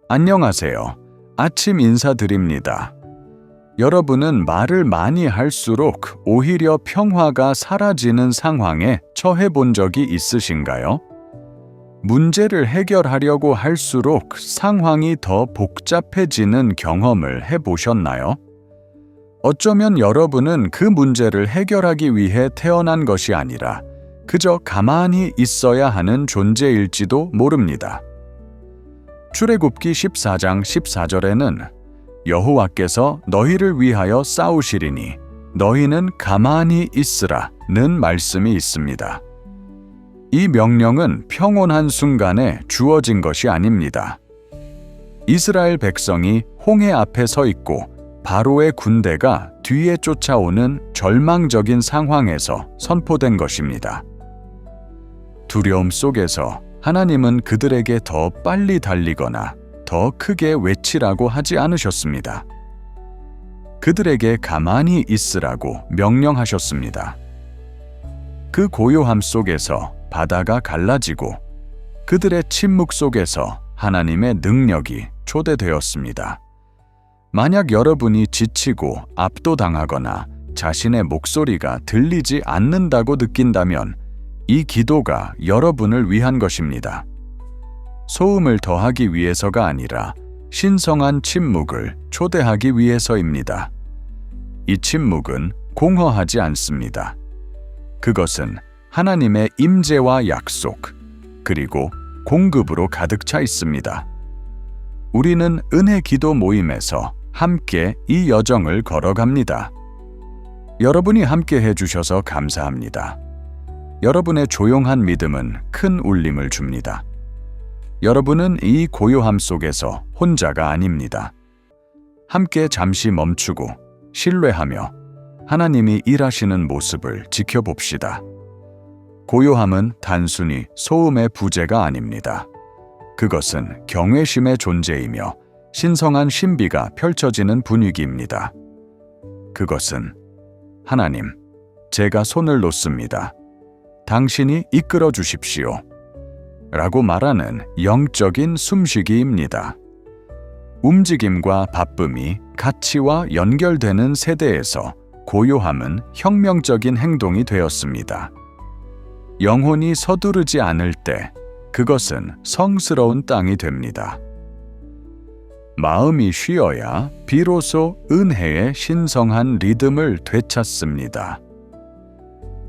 안녕하세요. 아침 인사드립니다. 여러분은 말을 많이 할수록 오히려 평화가 사라지는 상황에 처해 본 적이 있으신가요? 문제를 해결하려고 할수록 상황이 더 복잡해지는 경험을 해보셨나요? 어쩌면 여러분은 그 문제를 해결하기 위해 태어난 것이 아니라 그저 가만히 있어야 하는 존재일지도 모릅니다. 출애굽기 14장 14절에는 여호와께서 너희를 위하여 싸우시리니 너희는 가만히 있으라는 말씀이 있습니다. 이 명령은 평온한 순간에 주어진 것이 아닙니다. 이스라엘 백성이 홍해 앞에 서 있고 바로의 군대가 뒤에 쫓아오는 절망적인 상황에서 선포된 것입니다. 두려움 속에서 하나님은 그들에게 더 빨리 달리거나 더 크게 외치라고 하지 않으셨습니다. 그들에게 가만히 있으라고 명령하셨습니다. 그 고요함 속에서 바다가 갈라지고 그들의 침묵 속에서 하나님의 능력이 초대되었습니다. 만약 여러분이 지치고 압도당하거나 자신의 목소리가 들리지 않는다고 느낀다면 이 기도가 여러분을 위한 것입니다. 소음을 더하기 위해서가 아니라 신성한 침묵을 초대하기 위해서입니다. 이 침묵은 공허하지 않습니다. 그것은 하나님의 임재와 약속, 그리고 공급으로 가득 차 있습니다. 우리는 은혜 기도 모임에서 함께 이 여정을 걸어갑니다. 여러분이 함께 해주셔서 감사합니다. 여러분의 조용한 믿음은 큰 울림을 줍니다. 여러분은 이 고요함 속에서 혼자가 아닙니다. 함께 잠시 멈추고 신뢰하며 하나님이 일하시는 모습을 지켜봅시다. 고요함은 단순히 소음의 부재가 아닙니다. 그것은 경외심의 존재이며 신성한 신비가 펼쳐지는 분위기입니다. 그것은 하나님, 제가 손을 놓습니다. 당신이 이끌어 주십시오. 라고 말하는 영적인 숨쉬기입니다. 움직임과 바쁨이 가치와 연결되는 세대에서 고요함은 혁명적인 행동이 되었습니다. 영혼이 서두르지 않을 때 그것은 성스러운 땅이 됩니다. 마음이 쉬어야 비로소 은혜의 신성한 리듬을 되찾습니다.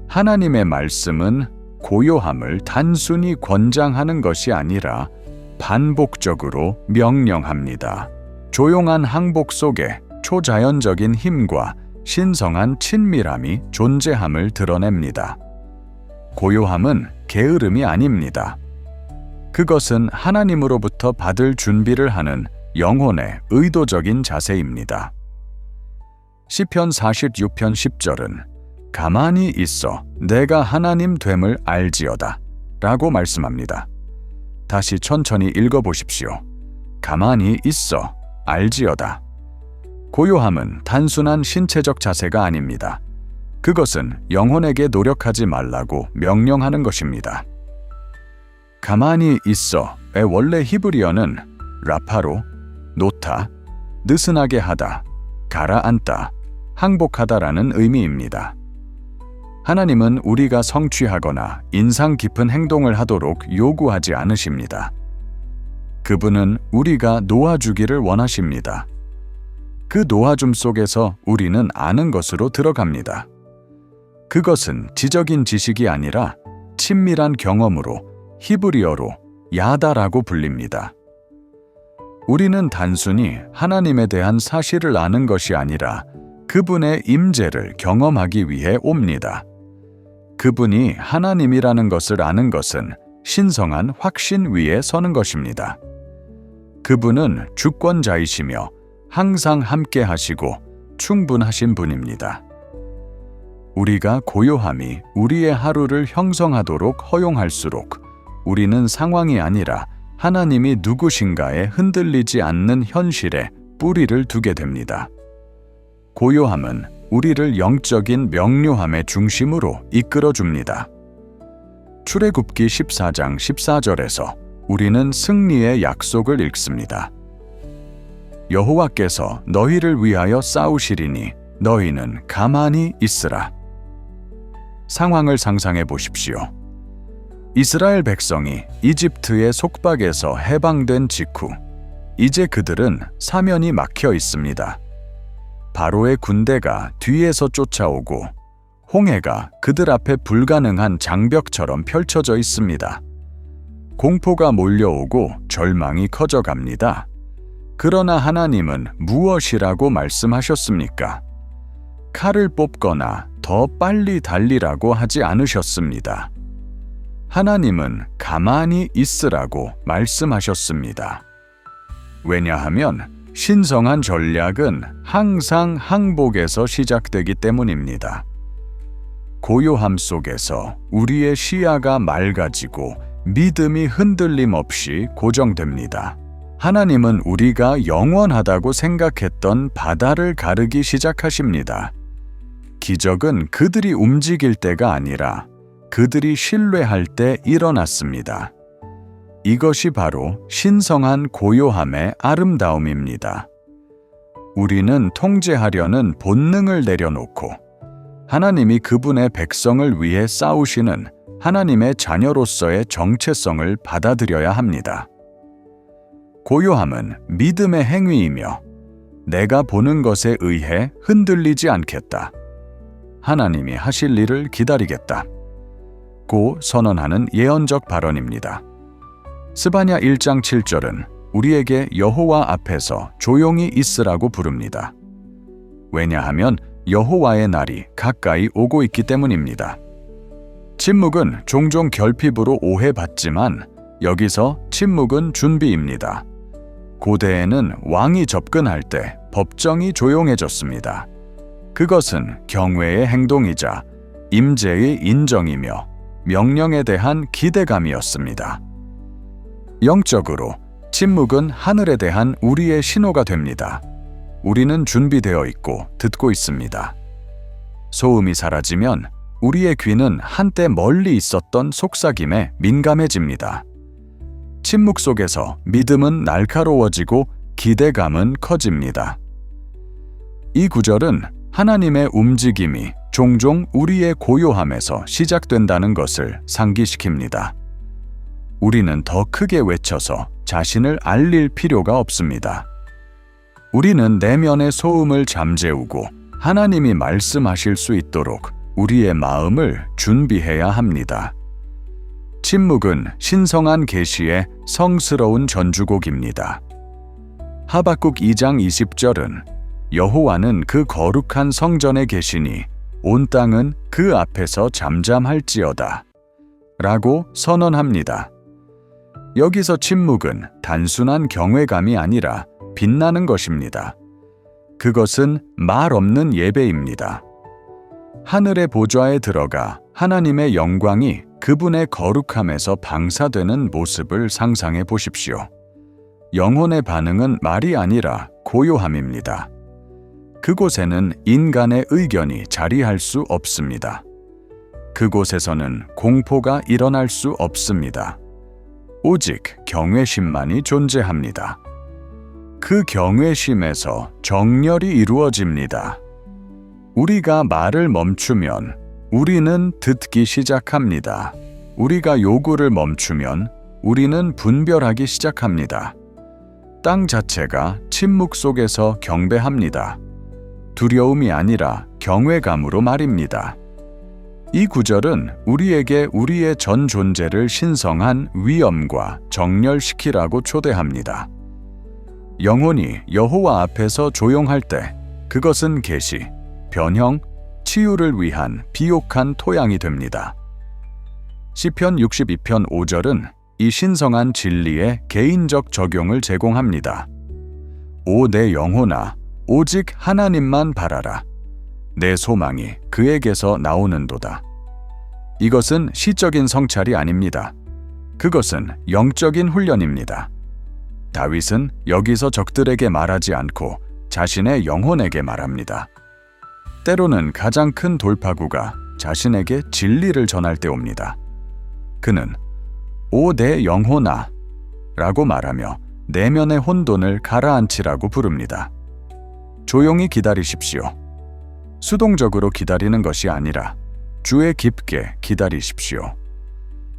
하나님의 말씀은 고요함을 단순히 권장하는 것이 아니라 반복적으로 명령합니다. 조용한 항복 속에 초자연적인 힘과 신성한 친밀함이 존재함을 드러냅니다. 고요함은 게으름이 아닙니다. 그것은 하나님으로부터 받을 준비를 하는 영혼의 의도적인 자세입니다. 시편 46편 10절은 가만히 있어 내가 하나님 됨을 알지어다 라고 말씀합니다. 다시 천천히 읽어보십시오. 가만히 있어 알지어다. 고요함은 단순한 신체적 자세가 아닙니다. 그것은 영혼에게 노력하지 말라고 명령하는 것입니다. 가만히 있어의 원래 히브리어는 라파로, 놓다, 느슨하게 하다, 가라앉다, 항복하다라는 의미입니다. 하나님은 우리가 성취하거나 인상 깊은 행동을 하도록 요구하지 않으십니다. 그분은 우리가 놓아주기를 원하십니다. 그 놓아줌 속에서 우리는 아는 것으로 들어갑니다. 그것은 지적인 지식이 아니라 친밀한 경험으로 히브리어로 야다라고 불립니다. 우리는 단순히 하나님에 대한 사실을 아는 것이 아니라 그분의 임재를 경험하기 위해 옵니다. 그분이 하나님이라는 것을 아는 것은 신성한 확신 위에 서는 것입니다. 그분은 주권자이시며 항상 함께 하시고 충분하신 분입니다. 우리가 고요함이 우리의 하루를 형성하도록 허용할수록 우리는 상황이 아니라 하나님이 누구신가에 흔들리지 않는 현실에 뿌리를 두게 됩니다. 고요함은 우리를 영적인 명료함의 중심으로 이끌어줍니다. 출애굽기 14장 14절에서 우리는 승리의 약속을 읽습니다. 여호와께서 너희를 위하여 싸우시리니 너희는 가만히 있으라. 상황을 상상해 보십시오. 이스라엘 백성이 이집트의 속박에서 해방된 직후 이제 그들은 사면이 막혀 있습니다. 바로의 군대가 뒤에서 쫓아오고 홍해가 그들 앞에 불가능한 장벽처럼 펼쳐져 있습니다. 공포가 몰려오고 절망이 커져갑니다. 그러나 하나님은 무엇이라고 말씀하셨습니까? 칼을 뽑거나 더 빨리 달리라고 하지 않으셨습니다. 하나님은 가만히 있으라고 말씀하셨습니다. 왜냐하면 신성한 전략은 항상 항복에서 시작되기 때문입니다. 고요함 속에서 우리의 시야가 맑아지고 믿음이 흔들림 없이 고정됩니다. 하나님은 우리가 영원하다고 생각했던 바다를 가르기 시작하십니다. 기적은 그들이 움직일 때가 아니라 그들이 신뢰할 때 일어났습니다. 이것이 바로 신성한 고요함의 아름다움입니다. 우리는 통제하려는 본능을 내려놓고 하나님이 그분의 백성을 위해 싸우시는 하나님의 자녀로서의 정체성을 받아들여야 합니다. 고요함은 믿음의 행위이며 내가 보는 것에 의해 흔들리지 않겠다. 하나님이 하실 일을 기다리겠다. 고 선언하는 예언적 발언입니다. 스바냐 1장 7절은 우리에게 여호와 앞에서 조용히 있으라고 부릅니다. 왜냐하면 여호와의 날이 가까이 오고 있기 때문입니다. 침묵은 종종 결핍으로 오해받지만 여기서 침묵은 준비입니다. 고대에는 왕이 접근할 때 법정이 조용해졌습니다. 그것은 경외의 행동이자 임재의 인정이며 명령에 대한 기대감이었습니다. 영적으로 침묵은 하늘에 대한 우리의 신호가 됩니다. 우리는 준비되어 있고 듣고 있습니다. 소음이 사라지면 우리의 귀는 한때 멀리 있었던 속삭임에 민감해집니다. 침묵 속에서 믿음은 날카로워지고 기대감은 커집니다. 이 구절은 하나님의 움직임이 종종 우리의 고요함에서 시작된다는 것을 상기시킵니다. 우리는 더 크게 외쳐서 자신을 알릴 필요가 없습니다. 우리는 내면의 소음을 잠재우고 하나님이 말씀하실 수 있도록 우리의 마음을 준비해야 합니다. 침묵은 신성한 계시의 성스러운 전주곡입니다. 하박국 2장 20절은 여호와는 그 거룩한 성전에 계시니 온 땅은 그 앞에서 잠잠할지어다 라고 선언합니다. 여기서 침묵은 단순한 경외감이 아니라 빛나는 것입니다. 그것은 말 없는 예배입니다. 하늘의 보좌에 들어가 하나님의 영광이 그분의 거룩함에서 방사되는 모습을 상상해 보십시오. 영혼의 반응은 말이 아니라 고요함입니다. 그곳에는 인간의 의견이 자리할 수 없습니다. 그곳에서는 공포가 일어날 수 없습니다. 오직 경외심만이 존재합니다. 그 경외심에서 정렬이 이루어집니다. 우리가 말을 멈추면 우리는 듣기 시작합니다. 우리가 요구를 멈추면 우리는 분별하기 시작합니다. 땅 자체가 침묵 속에서 경배합니다. 두려움이 아니라 경외감으로 말입니다. 이 구절은 우리에게 우리의 전 존재를 신성한 위엄과 정렬시키라고 초대합니다. 영혼이 여호와 앞에서 조용할 때 그것은 계시, 변형, 치유를 위한 비옥한 토양이 됩니다. 시편 62편 5절은 이 신성한 진리의 개인적 적용을 제공합니다. 오 내 영혼아, 오직 하나님만 바라라. 내 소망이 그에게서 나오는도다. 이것은 시적인 성찰이 아닙니다. 그것은 영적인 훈련입니다. 다윗은 여기서 적들에게 말하지 않고 자신의 영혼에게 말합니다. 때로는 가장 큰 돌파구가 자신에게 진리를 전할 때 옵니다. 그는 오 내 영혼아 라고 말하며 내면의 혼돈을 가라앉히라고 부릅니다. 조용히 기다리십시오. 수동적으로 기다리는 것이 아니라 주에 깊게 기다리십시오.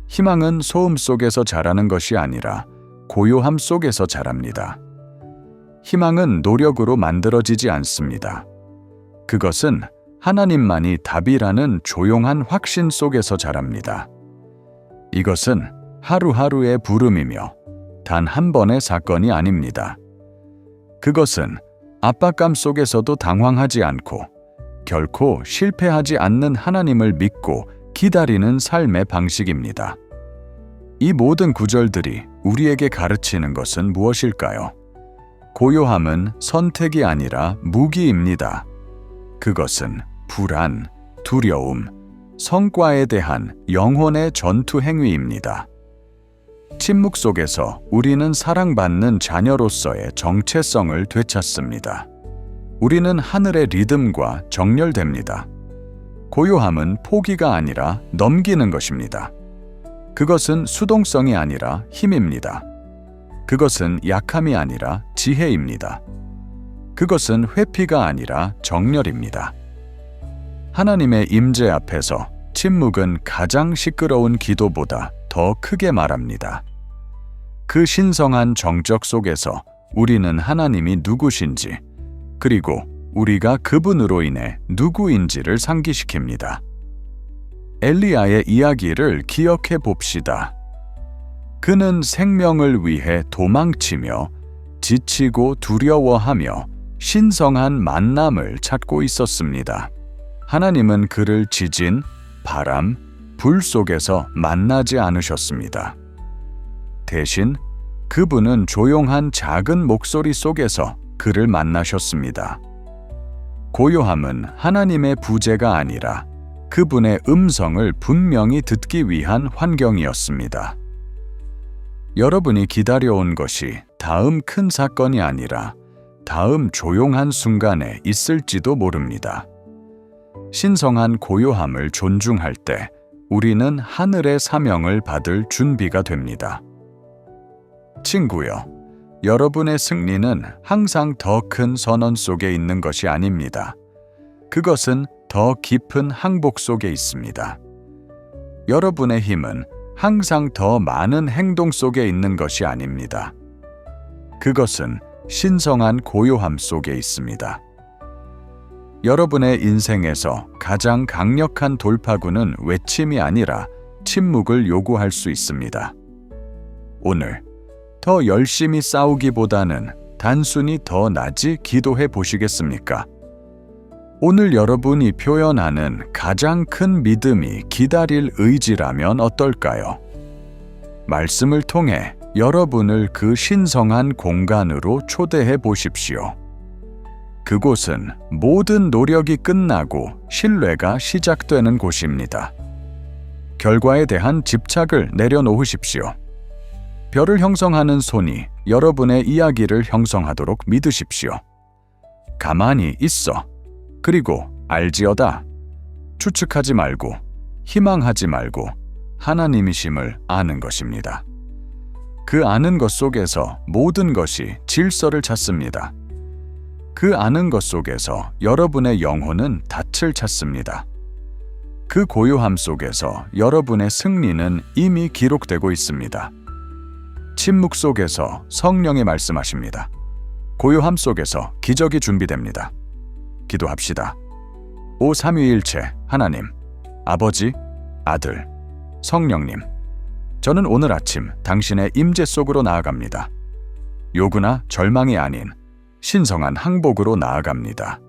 희망은 소음 속에서 자라는 것이 아니라 고요함 속에서 자랍니다. 희망은 노력으로 만들어지지 않습니다. 그것은 하나님만이 답이라는 조용한 확신 속에서 자랍니다. 이것은 하루하루의 부름이며 단 한 번의 사건이 아닙니다. 그것은 압박감 속에서도 당황하지 않고 결코 실패하지 않는 하나님을 믿고 기다리는 삶의 방식입니다. 이 모든 구절들이 우리에게 가르치는 것은 무엇일까요? 고요함은 선택이 아니라 무기입니다. 그것은 불안, 두려움, 성과에 대한 영혼의 전투 행위입니다. 침묵 속에서 우리는 사랑받는 자녀로서의 정체성을 되찾습니다. 우리는 하늘의 리듬과 정렬됩니다. 고요함은 포기가 아니라 넘기는 것입니다. 그것은 수동성이 아니라 힘입니다. 그것은 약함이 아니라 지혜입니다. 그것은 회피가 아니라 정렬입니다. 하나님의 임재 앞에서 침묵은 가장 시끄러운 기도보다 더 크게 말합니다. 그 신성한 정적 속에서 우리는 하나님이 누구신지, 그리고 우리가 그분으로 인해 누구인지를 상기시킵니다. 엘리야의 이야기를 기억해 봅시다. 그는 생명을 위해 도망치며 지치고 두려워하며 신성한 만남을 찾고 있었습니다. 하나님은 그를 지진, 바람, 불 속에서 만나지 않으셨습니다. 대신 그분은 조용한 작은 목소리 속에서 그를 만나셨습니다. 고요함은 하나님의 부재가 아니라 그분의 음성을 분명히 듣기 위한 환경이었습니다. 여러분이 기다려온 것이 다음 큰 사건이 아니라 다음 조용한 순간에 있을지도 모릅니다. 신성한 고요함을 존중할 때 우리는 하늘의 사명을 받을 준비가 됩니다. 친구요, 여러분의 승리는 항상 더 큰 선언 속에 있는 것이 아닙니다. 그것은 더 깊은 항복 속에 있습니다. 여러분의 힘은 항상 더 많은 행동 속에 있는 것이 아닙니다. 그것은 신성한 고요함 속에 있습니다. 여러분의 인생에서 가장 강력한 돌파구는 외침이 아니라 침묵을 요구할 수 있습니다. 오늘 더 열심히 싸우기보다는 단순히 더 낮이 기도해 보시겠습니까? 오늘 여러분이 표현하는 가장 큰 믿음이 기다릴 의지라면 어떨까요? 말씀을 통해 여러분을 그 신성한 공간으로 초대해 보십시오. 그곳은 모든 노력이 끝나고 신뢰가 시작되는 곳입니다. 결과에 대한 집착을 내려놓으십시오. 별을 형성하는 손이 여러분의 이야기를 형성하도록 믿으십시오. 가만히 있어. 그리고 알지어다. 추측하지 말고 희망하지 말고 하나님이심을 아는 것입니다. 그 아는 것 속에서 모든 것이 질서를 찾습니다. 그 아는 것 속에서 여러분의 영혼은 닻을 찾습니다. 그 고요함 속에서 여러분의 승리는 이미 기록되고 있습니다. 침묵 속에서 성령이 말씀하십니다. 고요함 속에서 기적이 준비됩니다. 기도합시다. 오 삼위일체 하나님, 아버지, 아들, 성령님, 저는 오늘 아침 당신의 임재 속으로 나아갑니다. 요구나 절망이 아닌 신성한 항복으로 나아갑니다.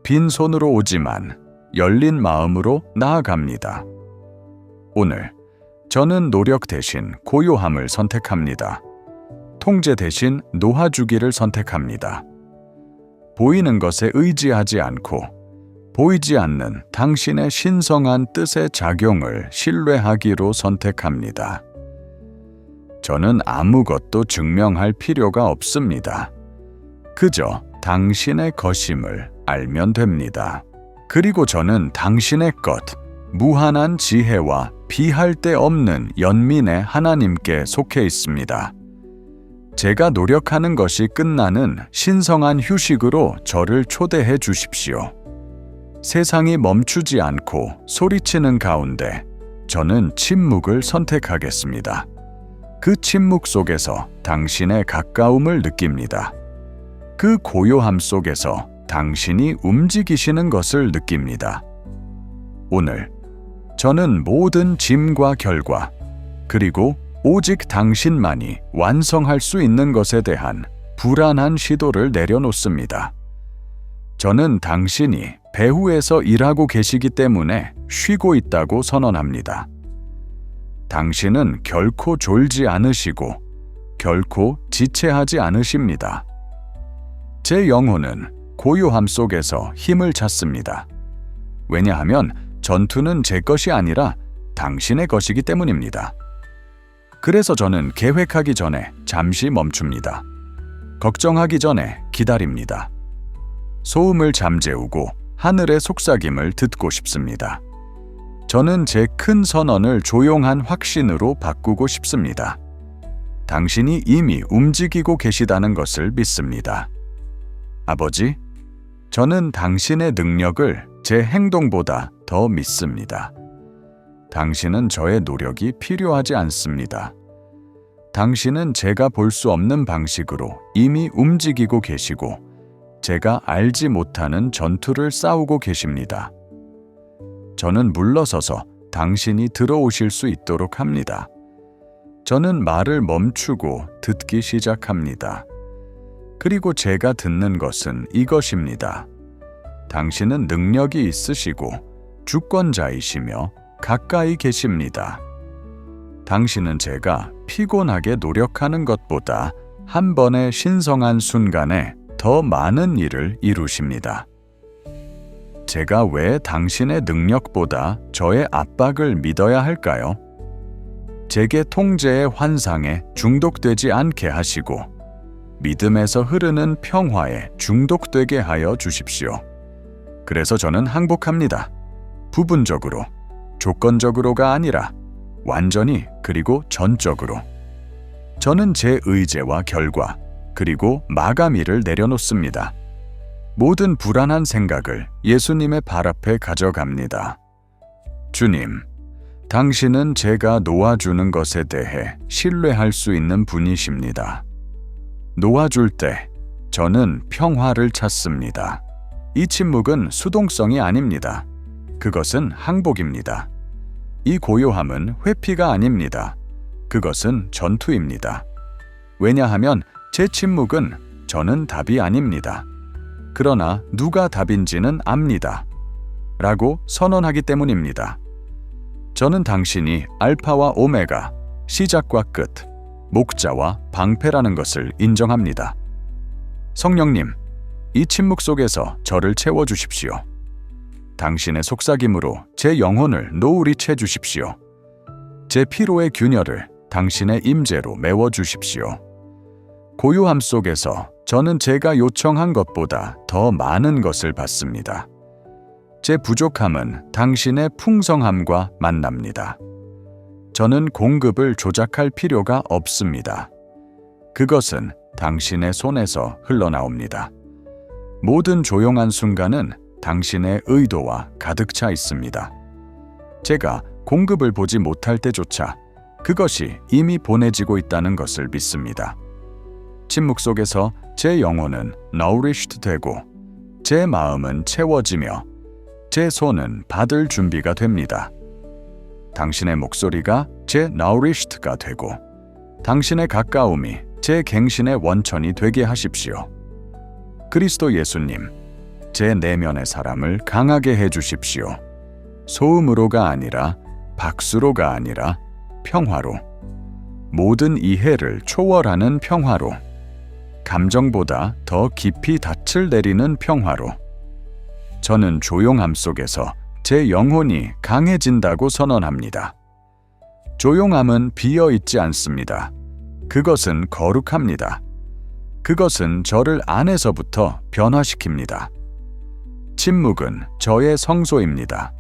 빈손으로 오지만 열린 마음으로 나아갑니다. 오늘 저는 노력 대신 고요함을 선택합니다. 통제 대신 놓아주기를 선택합니다. 보이는 것에 의지하지 않고 보이지 않는 당신의 신성한 뜻의 작용을 신뢰하기로 선택합니다. 저는 아무것도 증명할 필요가 없습니다. 그저 당신의 것임을 알면 됩니다. 그리고 저는 당신의 것, 무한한 지혜와 비할 데 없는 연민의 하나님께 속해 있습니다. 제가 노력하는 것이 끝나는 신성한 휴식으로 저를 초대해 주십시오. 세상이 멈추지 않고 소리치는 가운데 저는 침묵을 선택하겠습니다. 그 침묵 속에서 당신의 가까움을 느낍니다. 그 고요함 속에서 당신이 움직이시는 것을 느낍니다. 오늘 저는 모든 짐과 결과, 그리고 오직 당신만이 완성할 수 있는 것에 대한 불안한 시도를 내려놓습니다. 저는 당신이 배후에서 일하고 계시기 때문에 쉬고 있다고 선언합니다. 당신은 결코 졸지 않으시고 결코 지체하지 않으십니다. 제 영혼은 고요함 속에서 힘을 찾습니다. 왜냐하면 전투는 제 것이 아니라 당신의 것이기 때문입니다. 그래서 저는 계획하기 전에 잠시 멈춥니다. 걱정하기 전에 기다립니다. 소음을 잠재우고 하늘의 속삭임을 듣고 싶습니다. 저는 제 큰 선언을 조용한 확신으로 바꾸고 싶습니다. 당신이 이미 움직이고 계시다는 것을 믿습니다. 아버지, 저는 당신의 능력을 제 행동보다 더 믿습니다. 당신은 저의 노력이 필요하지 않습니다. 당신은 제가 볼 수 없는 방식으로 이미 움직이고 계시고 제가 알지 못하는 전투를 싸우고 계십니다. 저는 물러서서 당신이 들어오실 수 있도록 합니다. 저는 말을 멈추고 듣기 시작합니다. 그리고 제가 듣는 것은 이것입니다. 당신은 능력이 있으시고 주권자이시며 가까이 계십니다. 당신은 제가 피곤하게 노력하는 것보다 한 번의 신성한 순간에 더 많은 일을 이루십니다. 제가 왜 당신의 능력보다 저의 압박을 믿어야 할까요? 제게 통제의 환상에 중독되지 않게 하시고 믿음에서 흐르는 평화에 중독되게 하여 주십시오. 그래서 저는 항복합니다. 부분적으로, 조건적으로가 아니라 완전히 그리고 전적으로. 저는 제 의제와 결과, 그리고 마감일을 내려놓습니다. 모든 불안한 생각을 예수님의 발 앞에 가져갑니다. 주님, 당신은 제가 놓아주는 것에 대해 신뢰할 수 있는 분이십니다. 놓아줄 때 저는 평화를 찾습니다. 이 침묵은 수동성이 아닙니다. 그것은 항복입니다. 이 고요함은 회피가 아닙니다. 그것은 전투입니다. 왜냐하면 제 침묵은 저는 답이 아닙니다. 그러나 누가 답인지는 압니다. 라고 선언하기 때문입니다. 저는 당신이 알파와 오메가, 시작과 끝, 목자와 방패라는 것을 인정합니다. 성령님, 이 침묵 속에서 저를 채워주십시오. 당신의 속삭임으로 제 영혼을 노을이 채주십시오. 제 피로의 균열을 당신의 임재로 메워주십시오. 고요함 속에서 저는 제가 요청한 것보다 더 많은 것을 받습니다. 제 부족함은 당신의 풍성함과 만납니다. 저는 공급을 조작할 필요가 없습니다. 그것은 당신의 손에서 흘러나옵니다. 모든 조용한 순간은 당신의 의도와 가득 차 있습니다. 제가 공급을 보지 못할 때조차 그것이 이미 보내지고 있다는 것을 믿습니다. 침묵 속에서 제 영혼은 nourished 되고 제 마음은 채워지며 제 손은 받을 준비가 됩니다. 당신의 목소리가 제 nourished가 되고 당신의 가까움이 제 갱신의 원천이 되게 하십시오. 그리스도 예수님, 제 내면의 사람을 강하게 해주십시오. 소음으로가 아니라 박수로가 아니라 평화로, 모든 이해를 초월하는 평화로, 감정보다 더 깊이 닻을 내리는 평화로. 저는 조용함 속에서 제 영혼이 강해진다고 선언합니다. 조용함은 비어있지 않습니다. 그것은 거룩합니다. 그것은 저를 안에서부터 변화시킵니다. 침묵은 저의 성소입니다.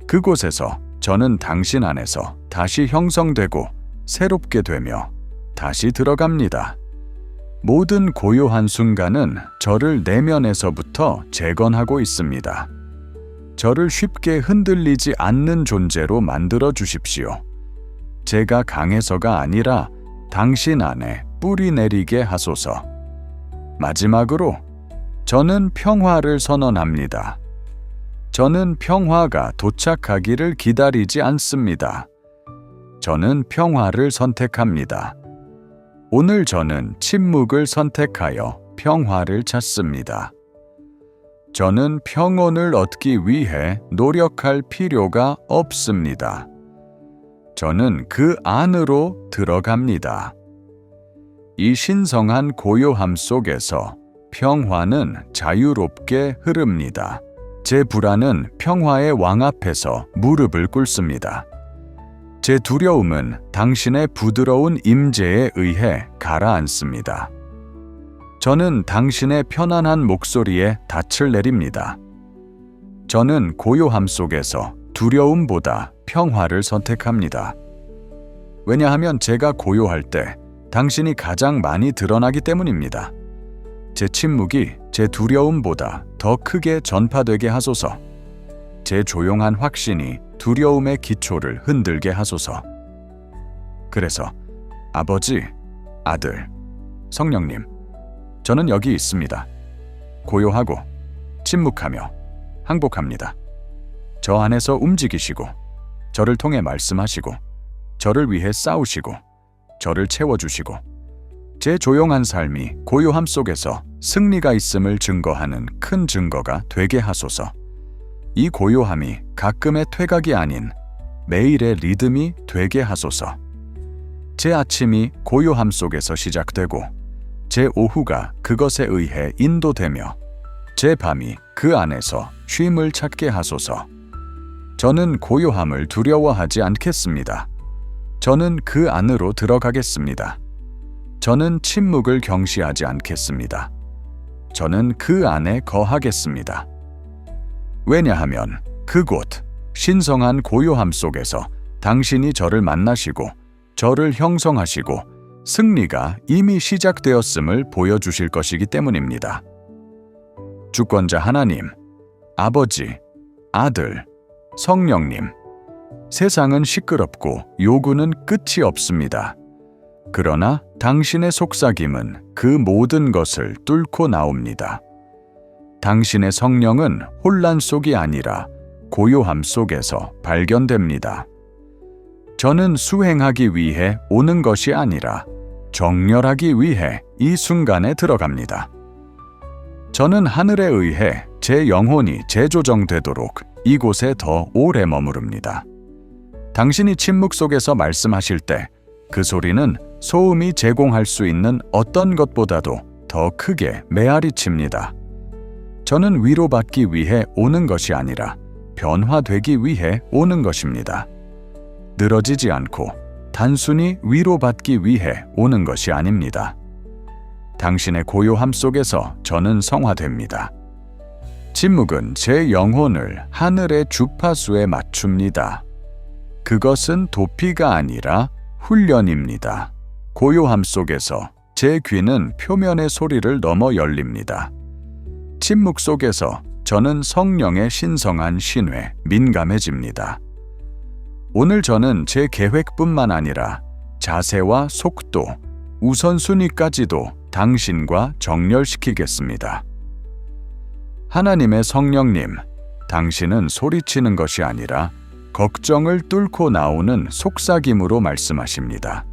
그곳에서 저는 당신 안에서 다시 형성되고 새롭게 되며 다시 들어갑니다. 모든 고요한 순간은 저를 내면에서부터 재건하고 있습니다. 저를 쉽게 흔들리지 않는 존재로 만들어 주십시오. 제가 강해서가 아니라 당신 안에 뿌리 내리게 하소서. 마지막으로, 저는 평화를 선언합니다. 저는 평화가 도착하기를 기다리지 않습니다. 저는 평화를 선택합니다. 오늘 저는 침묵을 선택하여 평화를 찾습니다. 저는 평온을 얻기 위해 노력할 필요가 없습니다. 저는 그 안으로 들어갑니다. 이 신성한 고요함 속에서 평화는 자유롭게 흐릅니다. 제 불안은 평화의 왕 앞에서 무릎을 꿇습니다. 제 두려움은 당신의 부드러운 임재에 의해 가라앉습니다. 저는 당신의 편안한 목소리에 닻을 내립니다. 저는 고요함 속에서 두려움보다 평화를 선택합니다. 왜냐하면 제가 고요할 때 당신이 가장 많이 드러나기 때문입니다. 제 침묵이 제 두려움보다 더 크게 전파되게 하소서. 제 조용한 확신이 두려움의 기초를 흔들게 하소서. 그래서 아버지, 아들, 성령님, 저는 여기 있습니다. 고요하고 침묵하며 항복합니다. 저 안에서 움직이시고 저를 통해 말씀하시고 저를 위해 싸우시고 저를 채워주시고 제 조용한 삶이 고요함 속에서 승리가 있음을 증거하는 큰 증거가 되게 하소서. 이 고요함이 가끔의 퇴각이 아닌 매일의 리듬이 되게 하소서. 제 아침이 고요함 속에서 시작되고 제 오후가 그것에 의해 인도되며 제 밤이 그 안에서 쉼을 찾게 하소서. 저는 고요함을 두려워하지 않겠습니다. 저는 그 안으로 들어가겠습니다. 저는 침묵을 경시하지 않겠습니다. 저는 그 안에 거하겠습니다. 왜냐하면 그곳 신성한 고요함 속에서 당신이 저를 만나시고 저를 형성하시고 승리가 이미 시작되었음을 보여주실 것이기 때문입니다. 주권자 하나님, 아버지, 아들, 성령님, 세상은 시끄럽고 요구는 끝이 없습니다. 그러나 당신의 속삭임은 그 모든 것을 뚫고 나옵니다. 당신의 성령은 혼란 속이 아니라 고요함 속에서 발견됩니다. 저는 수행하기 위해 오는 것이 아니라 정렬하기 위해 이 순간에 들어갑니다. 저는 하늘에 의해 제 영혼이 재조정되도록 이곳에 더 오래 머무릅니다. 당신이 침묵 속에서 말씀하실 때 그 소리는 소음이 제공할 수 있는 어떤 것보다도 더 크게 메아리칩니다. 저는 위로받기 위해 오는 것이 아니라 변화되기 위해 오는 것입니다. 늘어지지 않고 단순히 위로받기 위해 오는 것이 아닙니다. 당신의 고요함 속에서 저는 성화됩니다. 침묵은 제 영혼을 하늘의 주파수에 맞춥니다. 그것은 도피가 아니라 훈련입니다. 고요함 속에서 제 귀는 표면의 소리를 넘어 열립니다. 침묵 속에서 저는 성령의 신성한 신회에 민감해집니다. 오늘 저는 제 계획뿐만 아니라 자세와 속도, 우선순위까지도 당신과 정렬시키겠습니다. 하나님의 성령님, 당신은 소리치는 것이 아니라 걱정을 뚫고 나오는 속삭임으로 말씀하십니다.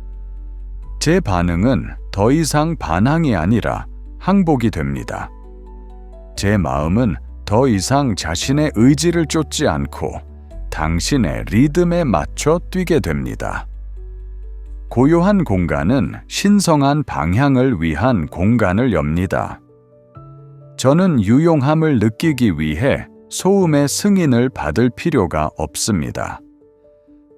제 반응은 더 이상 반항이 아니라 항복이 됩니다. 제 마음은 더 이상 자신의 의지를 쫓지 않고 당신의 리듬에 맞춰 뛰게 됩니다. 고요한 공간은 신성한 방향을 위한 공간을 엽니다. 저는 유용함을 느끼기 위해 소음의 승인을 받을 필요가 없습니다.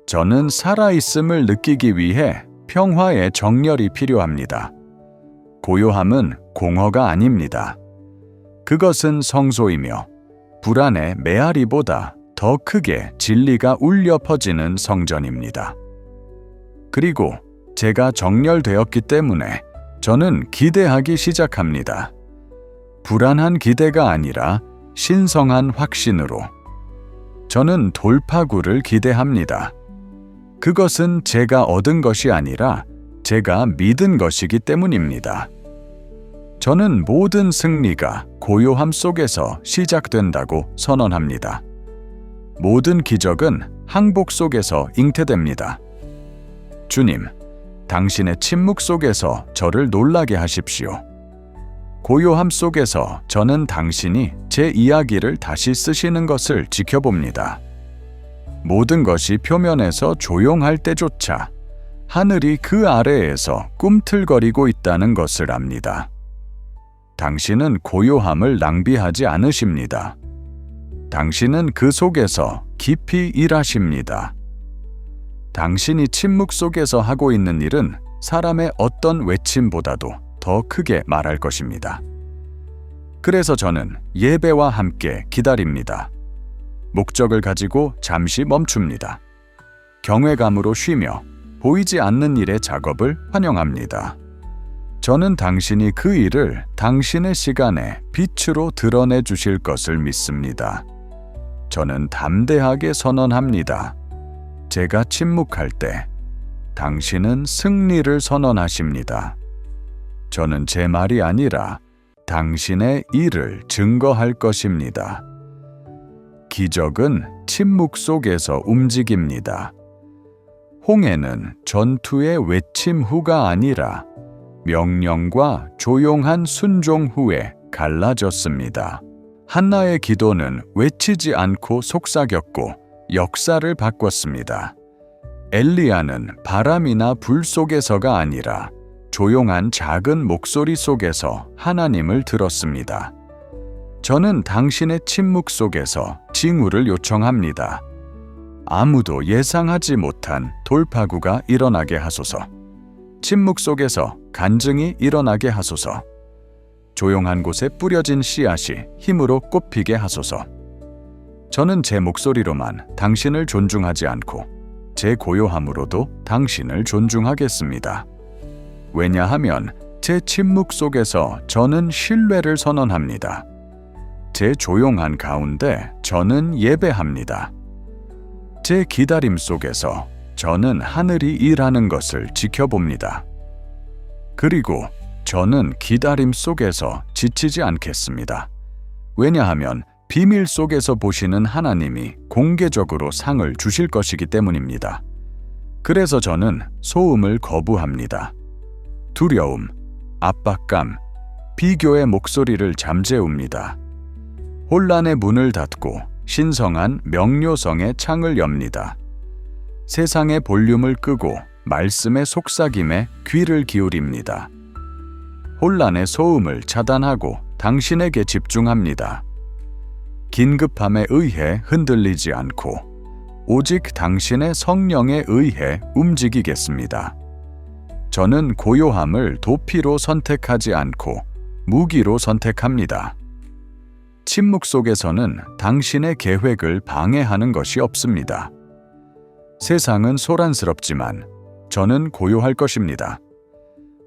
저는 살아있음을 느끼기 위해 평화의 정렬이 필요합니다. 고요함은 공허가 아닙니다. 그것은 성소이며 불안의 메아리보다 더 크게 진리가 울려 퍼지는 성전입니다. 그리고 제가 정렬되었기 때문에 저는 기대하기 시작합니다. 불안한 기대가 아니라 신성한 확신으로. 저는 돌파구를 기대합니다. 그것은 제가 얻은 것이 아니라 제가 믿은 것이기 때문입니다. 저는 모든 승리가 고요함 속에서 시작된다고 선언합니다. 모든 기적은 항복 속에서 잉태됩니다. 주님, 당신의 침묵 속에서 저를 놀라게 하십시오. 고요함 속에서 저는 당신이 제 이야기를 다시 쓰시는 것을 지켜봅니다. 모든 것이 표면에서 조용할 때조차 하늘이 그 아래에서 꿈틀거리고 있다는 것을 압니다. 당신은 고요함을 낭비하지 않으십니다. 당신은 그 속에서 깊이 일하십니다. 당신이 침묵 속에서 하고 있는 일은 사람의 어떤 외침보다도 더 크게 말할 것입니다. 그래서 저는 예배와 함께 기다립니다. 목적을 가지고 잠시 멈춥니다. 경외감으로 쉬며 보이지 않는 일의 작업을 환영합니다. 저는 당신이 그 일을 당신의 시간에 빛으로 드러내 주실 것을 믿습니다. 저는 담대하게 선언합니다. 제가 침묵할 때 당신은 승리를 선언하십니다. 저는 제 말이 아니라 당신의 일을 증거할 것입니다. 기적은 침묵 속에서 움직입니다. 홍해는 전투의 외침 후가 아니라 명령과 조용한 순종 후에 갈라졌습니다. 한나의 기도는 외치지 않고 속삭였고 역사를 바꿨습니다. 엘리야는 바람이나 불 속에서가 아니라 조용한 작은 목소리 속에서 하나님을 들었습니다. 저는 당신의 침묵 속에서 징후를 요청합니다. 아무도 예상하지 못한 돌파구가 일어나게 하소서. 침묵 속에서 간증이 일어나게 하소서. 조용한 곳에 뿌려진 씨앗이 힘으로 꽃피게 하소서. 저는 제 목소리로만 당신을 존중하지 않고 제 고요함으로도 당신을 존중하겠습니다. 왜냐하면 제 침묵 속에서 저는 신뢰를 선언합니다. 제 조용한 가운데 저는 예배합니다. 제 기다림 속에서 저는 하늘이 일하는 것을 지켜봅니다. 그리고 저는 기다림 속에서 지치지 않겠습니다. 왜냐하면 비밀 속에서 보시는 하나님이 공개적으로 상을 주실 것이기 때문입니다. 그래서 저는 소음을 거부합니다. 두려움, 압박감, 비교의 목소리를 잠재웁니다. 혼란의 문을 닫고 신성한 명료성의 창을 엽니다. 세상의 볼륨을 끄고 말씀의 속삭임에 귀를 기울입니다. 혼란의 소음을 차단하고 당신에게 집중합니다. 긴급함에 의해 흔들리지 않고 오직 당신의 성령에 의해 움직이겠습니다. 저는 고요함을 도피로 선택하지 않고 무기로 선택합니다. 침묵 속에서는 당신의 계획을 방해하는 것이 없습니다. 세상은 소란스럽지만 저는 고요할 것입니다.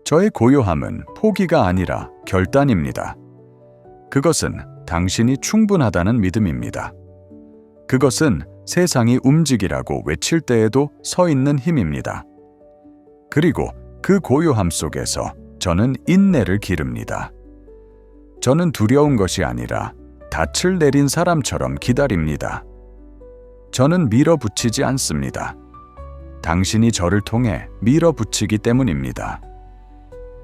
저의 고요함은 포기가 아니라 결단입니다. 그것은 당신이 충분하다는 믿음입니다. 그것은 세상이 움직이라고 외칠 때에도 서 있는 힘입니다. 그리고 그 고요함 속에서 저는 인내를 기릅니다. 저는 두려운 것이 아니라 닻을 내린 사람처럼 기다립니다. 저는 밀어붙이지 않습니다. 당신이 저를 통해 밀어붙이기 때문입니다.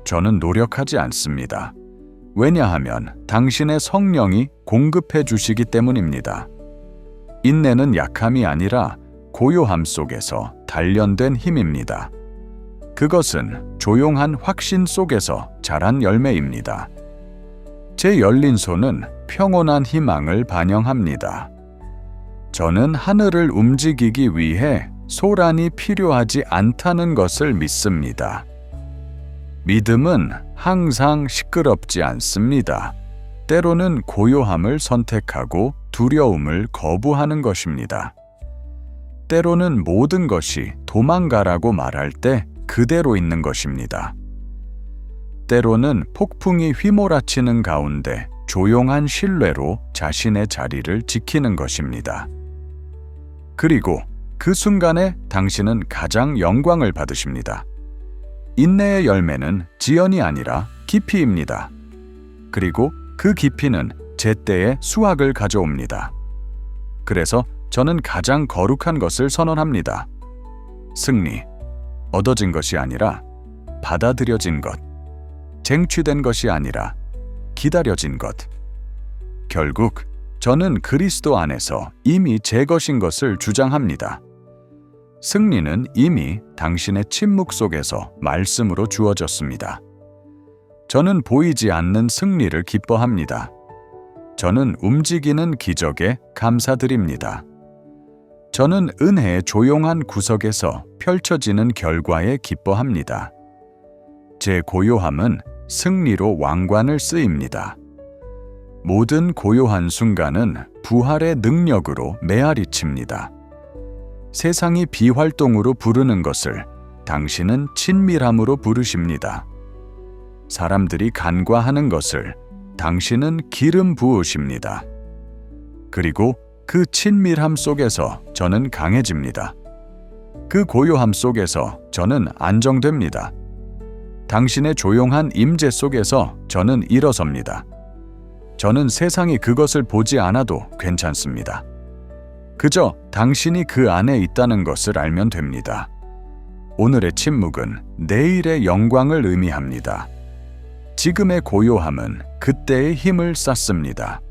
저는 노력하지 않습니다. 왜냐하면 당신의 성령이 공급해 주시기 때문입니다. 인내는 약함이 아니라 고요함 속에서 단련된 힘입니다. 그것은 조용한 확신 속에서 자란 열매입니다. 제 열린 손은 평온한 희망을 반영합니다. 저는 하늘을 움직이기 위해 소란이 필요하지 않다는 것을 믿습니다. 믿음은 항상 시끄럽지 않습니다. 때로는 고요함을 선택하고 두려움을 거부하는 것입니다. 때로는 모든 것이 도망가라고 말할 때 그대로 있는 것입니다. 때로는 폭풍이 휘몰아치는 가운데 조용한 신뢰로 자신의 자리를 지키는 것입니다. 그리고 그 순간에 당신은 가장 영광을 받으십니다. 인내의 열매는 지연이 아니라 깊이입니다. 그리고 그 깊이는 제때에 수확을 가져옵니다. 그래서 저는 가장 거룩한 것을 선언합니다. 승리, 얻어진 것이 아니라 받아들여진 것, 쟁취된 것이 아니라 기다려진 것. 결국 저는 그리스도 안에서 이미 제 것인 것을 주장합니다. 승리는 이미 당신의 침묵 속에서 말씀으로 주어졌습니다. 저는 보이지 않는 승리를 기뻐합니다. 저는 움직이는 기적에 감사드립니다. 저는 은혜의 조용한 구석에서 펼쳐지는 결과에 기뻐합니다. 제 고요함은 승리로 왕관을 쓰입니다. 모든 고요한 순간은 부활의 능력으로 메아리칩니다. 세상이 비활동으로 부르는 것을 당신은 친밀함으로 부르십니다. 사람들이 간과하는 것을 당신은 기름 부으십니다. 그리고 그 친밀함 속에서 저는 강해집니다. 그 고요함 속에서 저는 안정됩니다. 당신의 조용한 임재 속에서 저는 일어섭니다. 저는 세상이 그것을 보지 않아도 괜찮습니다. 그저 당신이 그 안에 있다는 것을 알면 됩니다. 오늘의 침묵은 내일의 영광을 의미합니다. 지금의 고요함은 그때의 힘을 쌓습니다.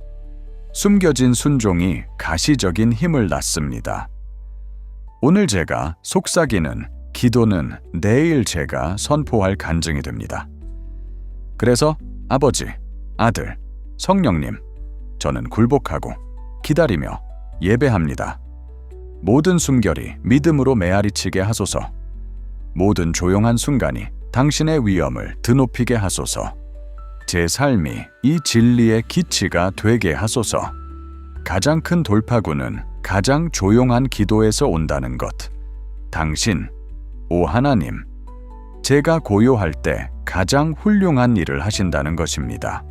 숨겨진 순종이 가시적인 힘을 낳습니다. 오늘 제가 속삭이는 기도는 내일 제가 선포할 간증이 됩니다. 그래서 아버지, 아들, 성령님, 저는 굴복하고 기다리며 예배합니다. 모든 숨결이 믿음으로 메아리치게 하소서. 모든 조용한 순간이 당신의 위엄을 드높이게 하소서. 제 삶이 이 진리의 기치가 되게 하소서. 가장 큰 돌파구는 가장 조용한 기도에서 온다는 것. 당신, 오 하나님, 제가 고요할 때 가장 훌륭한 일을 하신다는 것입니다.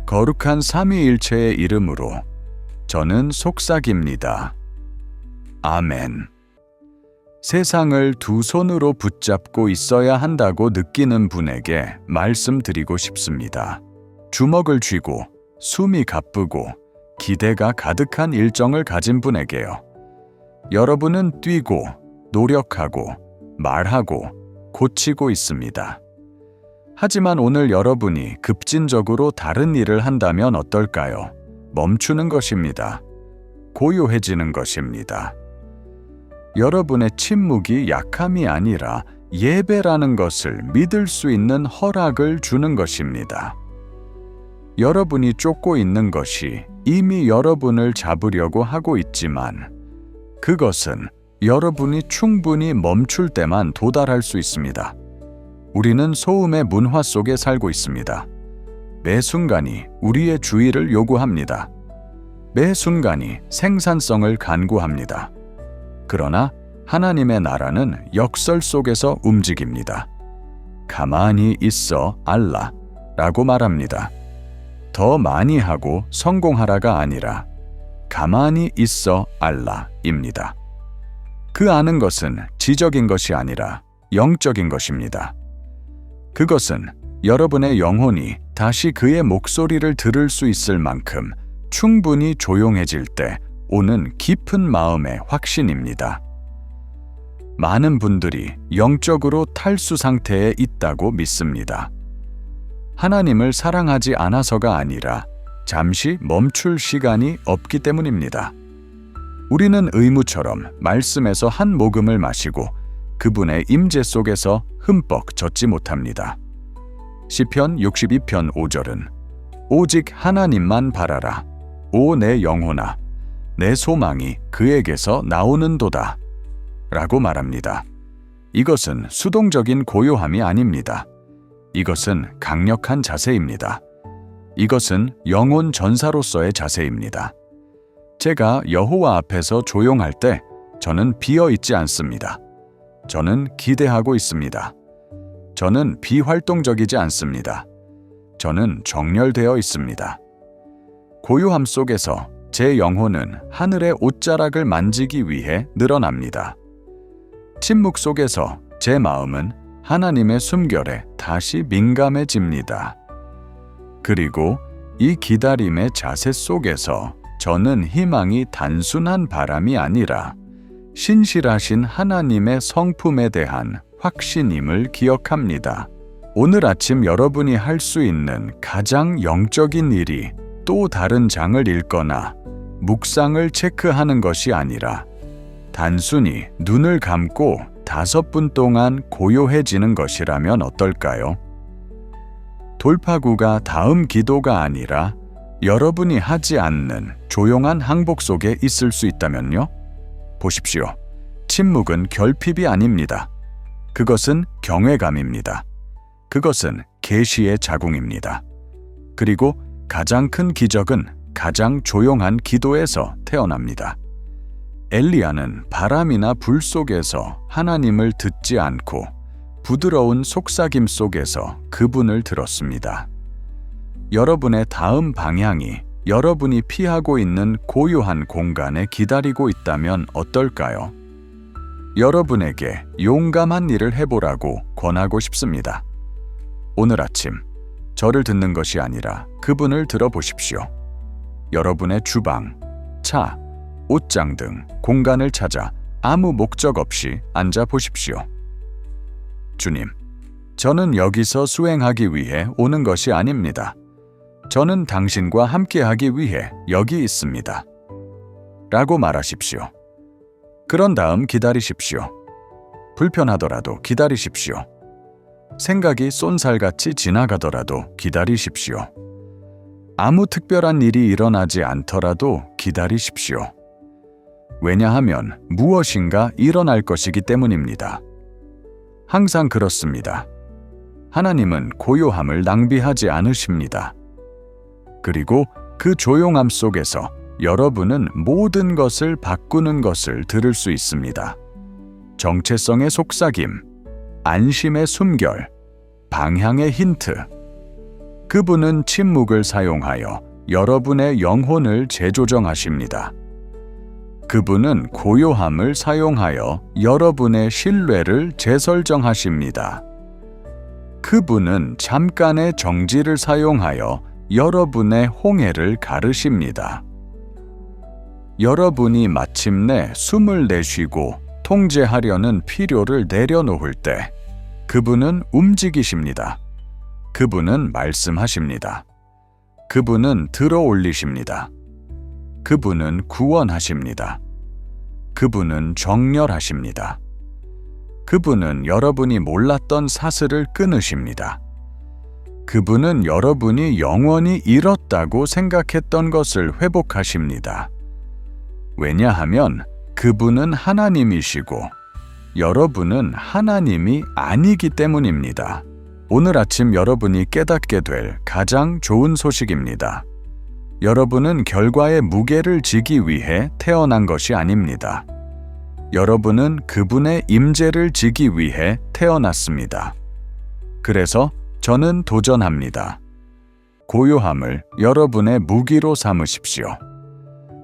거룩한 삼위일체의 이름으로 저는 속삭입니다. 아멘. 세상을 두 손으로 붙잡고 있어야 한다고 느끼는 분에게 말씀드리고 싶습니다. 주먹을 쥐고 숨이 가쁘고 기대가 가득한 일정을 가진 분에게요. 여러분은 뛰고 노력하고 말하고 고치고 있습니다. 하지만 오늘 여러분이 급진적으로 다른 일을 한다면 어떨까요? 멈추는 것입니다. 고요해지는 것입니다. 여러분의 침묵이 약함이 아니라 예배라는 것을 믿을 수 있는 허락을 주는 것입니다. 여러분이 쫓고 있는 것이 이미 여러분을 잡으려고 하고 있지만 그것은 여러분이 충분히 멈출 때만 도달할 수 있습니다. 우리는 소음의 문화 속에 살고 있습니다. 매 순간이 우리의 주의를 요구합니다. 매 순간이 생산성을 간구합니다. 그러나 하나님의 나라는 역설 속에서 움직입니다. 가만히 있어 알라라고 말합니다. 더 많이 하고 성공하라가 아니라 가만히 있어 알라입니다. 그 아는 것은 지적인 것이 아니라 영적인 것입니다. 그것은 여러분의 영혼이 다시 그의 목소리를 들을 수 있을 만큼 충분히 조용해질 때 오는 깊은 마음의 확신입니다. 많은 분들이 영적으로 탈수 상태에 있다고 믿습니다. 하나님을 사랑하지 않아서가 아니라 잠시 멈출 시간이 없기 때문입니다. 우리는 의무처럼 말씀에서 한 모금을 마시고 그분의 임재 속에서 흠뻑 젖지 못합니다. 시편 62편 5절은 오직 하나님만 바라라. 오 내 영혼아, 내 소망이 그에게서 나오는도다 라고 말합니다. 이것은 수동적인 고요함이 아닙니다. 이것은 강력한 자세입니다. 이것은 영혼 전사로서의 자세입니다. 제가 여호와 앞에서 조용할 때 저는 비어 있지 않습니다. 저는 기대하고 있습니다. 저는 비활동적이지 않습니다. 저는 정렬되어 있습니다. 고요함 속에서 제 영혼은 하늘의 옷자락을 만지기 위해 늘어납니다. 침묵 속에서 제 마음은 하나님의 숨결에 다시 민감해집니다. 그리고 이 기다림의 자세 속에서 저는 희망이 단순한 바람이 아니라 신실하신 하나님의 성품에 대한 확신임을 기억합니다. 오늘 아침 여러분이 할 수 있는 가장 영적인 일이 또 다른 장을 읽거나 묵상을 체크하는 것이 아니라 단순히 눈을 감고 5분 동안 고요해지는 것이라면 어떨까요? 돌파구가 다음 기도가 아니라 여러분이 하지 않는 조용한 항복 속에 있을 수 있다면요? 보십시오. 침묵은 결핍이 아닙니다. 그것은 경외감입니다. 그것은 계시의 자궁입니다. 그리고 가장 큰 기적은 가장 조용한 기도에서 태어납니다. 엘리야는 바람이나 불 속에서 하나님을 듣지 않고 부드러운 속삭임 속에서 그분을 들었습니다. 여러분의 다음 방향이 여러분이 피하고 있는 고요한 공간에 기다리고 있다면 어떨까요? 여러분에게 용감한 일을 해보라고 권하고 싶습니다. 오늘 아침 저를 듣는 것이 아니라 그분을 들어보십시오. 여러분의 주방, 차, 옷장 등 공간을 찾아 아무 목적 없이 앉아 보십시오. 주님, 저는 여기서 수행하기 위해 오는 것이 아닙니다. 저는 당신과 함께하기 위해 여기 있습니다. 라고 말하십시오. 그런 다음 기다리십시오. 불편하더라도 기다리십시오. 생각이 쏜살같이 지나가더라도 기다리십시오. 아무 특별한 일이 일어나지 않더라도 기다리십시오. 왜냐하면 무엇인가 일어날 것이기 때문입니다. 항상 그렇습니다. 하나님은 고요함을 낭비하지 않으십니다. 그리고 그 조용함 속에서 여러분은 모든 것을 바꾸는 것을 들을 수 있습니다. 정체성의 속삭임, 안심의 숨결, 방향의 힌트. 그분은 침묵을 사용하여 여러분의 영혼을 재조정하십니다. 그분은 고요함을 사용하여 여러분의 신뢰를 재설정하십니다. 그분은 잠깐의 정지를 사용하여 여러분의 홍해를 가르십니다. 여러분이 마침내 숨을 내쉬고 통제하려는 필요를 내려놓을 때 그분은 움직이십니다. 그분은 말씀하십니다. 그분은 들어올리십니다. 그분은 구원하십니다. 그분은 정렬하십니다. 그분은 여러분이 몰랐던 사슬을 끊으십니다. 그분은 여러분이 영원히 잃었다고 생각했던 것을 회복하십니다. 왜냐하면 그분은 하나님이시고 여러분은 하나님이 아니기 때문입니다. 오늘 아침 여러분이 깨닫게 될 가장 좋은 소식입니다. 여러분은 결과의 무게를 지기 위해 태어난 것이 아닙니다. 여러분은 그분의 임재를 지기 위해 태어났습니다. 그래서 저는 도전합니다. 고요함을 여러분의 무기로 삼으십시오.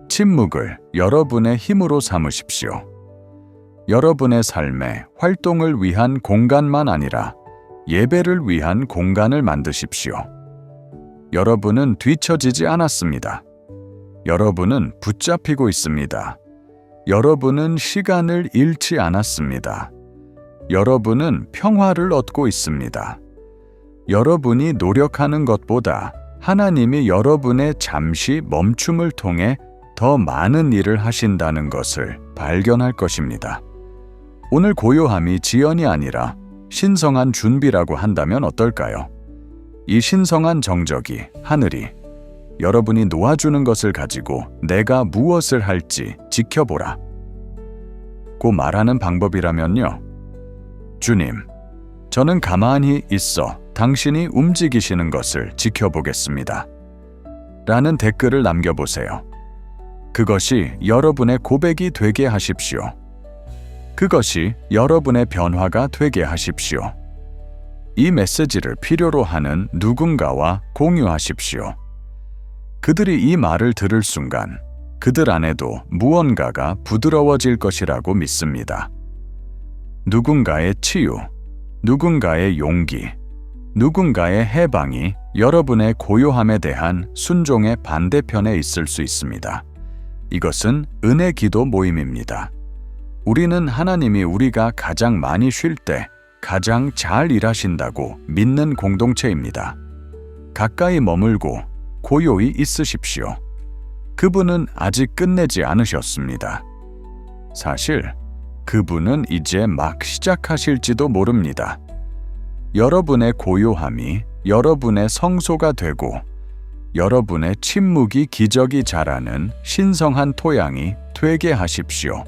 침묵을 여러분의 힘으로 삼으십시오. 여러분의 삶의 활동을 위한 공간만 아니라 예배를 위한 공간을 만드십시오. 여러분은 뒤처지지 않았습니다. 여러분은 붙잡히고 있습니다. 여러분은 시간을 잃지 않았습니다. 여러분은 평화를 얻고 있습니다. 여러분이 노력하는 것보다 하나님이 여러분의 잠시 멈춤을 통해 더 많은 일을 하신다는 것을 발견할 것입니다. 오늘 고요함이 지연이 아니라 신성한 준비라고 한다면 어떨까요? 이 신성한 정적이 하늘이 여러분이 놓아주는 것을 가지고 내가 무엇을 할지 지켜보라. 고 말하는 방법이라면요. 주님, 저는 가만히 있어 당신이 움직이시는 것을 지켜보겠습니다. 라는 댓글을 남겨보세요. 그것이 여러분의 고백이 되게 하십시오. 그것이 여러분의 변화가 되게 하십시오. 이 메시지를 필요로 하는 누군가와 공유하십시오. 그들이 이 말을 들을 순간 그들 안에도 무언가가 부드러워질 것이라고 믿습니다. 누군가의 치유, 누군가의 용기, 누군가의 해방이 여러분의 고요함에 대한 순종의 반대편에 있을 수 있습니다. 이것은 은혜 기도 모임입니다. 우리는 하나님이 우리가 가장 많이 쉴 때 가장 잘 일하신다고 믿는 공동체입니다. 가까이 머물고 고요히 있으십시오. 그분은 아직 끝내지 않으셨습니다. 사실 그분은 이제 막 시작하실지도 모릅니다. 여러분의 고요함이 여러분의 성소가 되고 여러분의 침묵이 기적이 자라는 신성한 토양이 되게 하십시오.